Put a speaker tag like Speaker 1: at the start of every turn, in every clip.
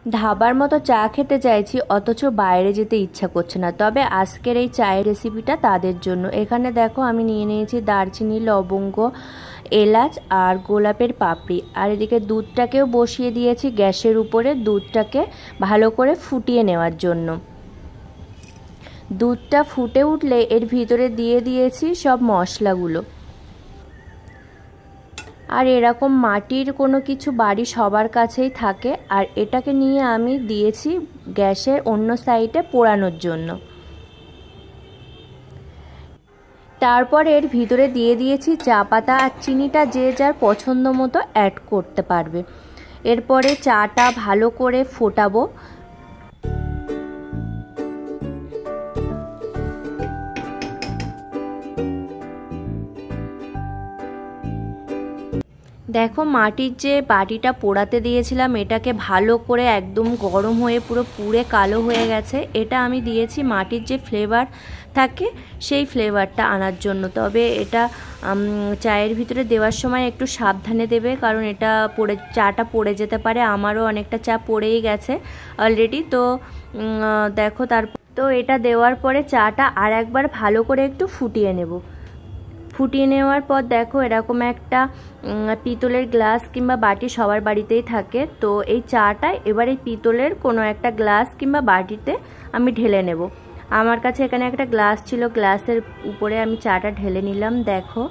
Speaker 1: ধাবার মতো চা খেতে চাইছি, অথচ বাইরে যেতে ইচ্ছা করছে না। তবে আজকের এই চায়ের রেসিপিটা তাদের জন্য। এখানে দেখো আমি নিয়ে নিয়েছি দারচিনি, লবঙ্গ, এলাচ আর গোলাপের পাপড়ি। আর এদিকে দুধটাকেও বসিয়ে দিয়েছি গ্যাসের উপরে, দুধটাকে ভালো করে ফুটিয়ে নেওয়ার জন্য। দুধটা ফুটে উঠলে এর ভিতরে দিয়ে দিয়েছি সব মশলাগুলো। আর এরকম মাটির কোনো কিছু বাড়ি সবার কাছেই থাকে। আর এটাকে নিয়ে আমি দিয়েছি গ্যাসের অন্য সাইডে পোড়ানোর জন্য। তারপর এর ভিতরে দিয়ে দিয়েছি চা পাতা, আর চিনিটা যে যার পছন্দ মতো অ্যাড করতে পারবে। এরপরে চাটা ভালো করে ফোটাবো। দেখো মাটির যে বাটিটা পোড়াতে দিয়েছিলাম, এটাকে ভালো করে একদম গরম হয়ে পুরো পুড়ে কালো হয়ে গেছে। এটা আমি দিয়েছি মাটির যে ফ্লেভার থাকে সেই ফ্লেভারটা আনার জন্য। তবে এটা চায়ের ভিতরে দেওয়ার সময় একটু সাবধানে দেবে, কারণ এটা চাটা পড়ে যেতে পারে। আমারও অনেকটা চা পড়েই গেছে অলরেডি। তো দেখো তারপর তো এটা দেওয়ার পরে চাটা আর একবার ভালো করে একটু ফুটিয়ে নেব। ফুটিয়ে নেওয়ার পর দেখো এরকম একটা পিতলের গ্লাস কিংবা বাটি সবার বাড়িতেই থাকে। তো এই চাটা এবার এই পিতলের কোনো একটা গ্লাস কিংবা বাটিতে আমি ঢেলে নেব। আমার কাছে এখানে একটা গ্লাস ছিল, গ্লাসের উপরে আমি চাটা ঢেলে নিলাম। দেখো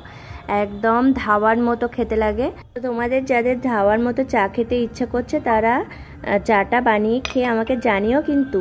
Speaker 1: একদম ধাবার মতো খেতে লাগে। তো তোমাদের যাদের ধাবার মতো চা খেতে ইচ্ছা করছে তারা চাটা বানিয়ে খেয়ে আমাকে জানিও কিন্তু।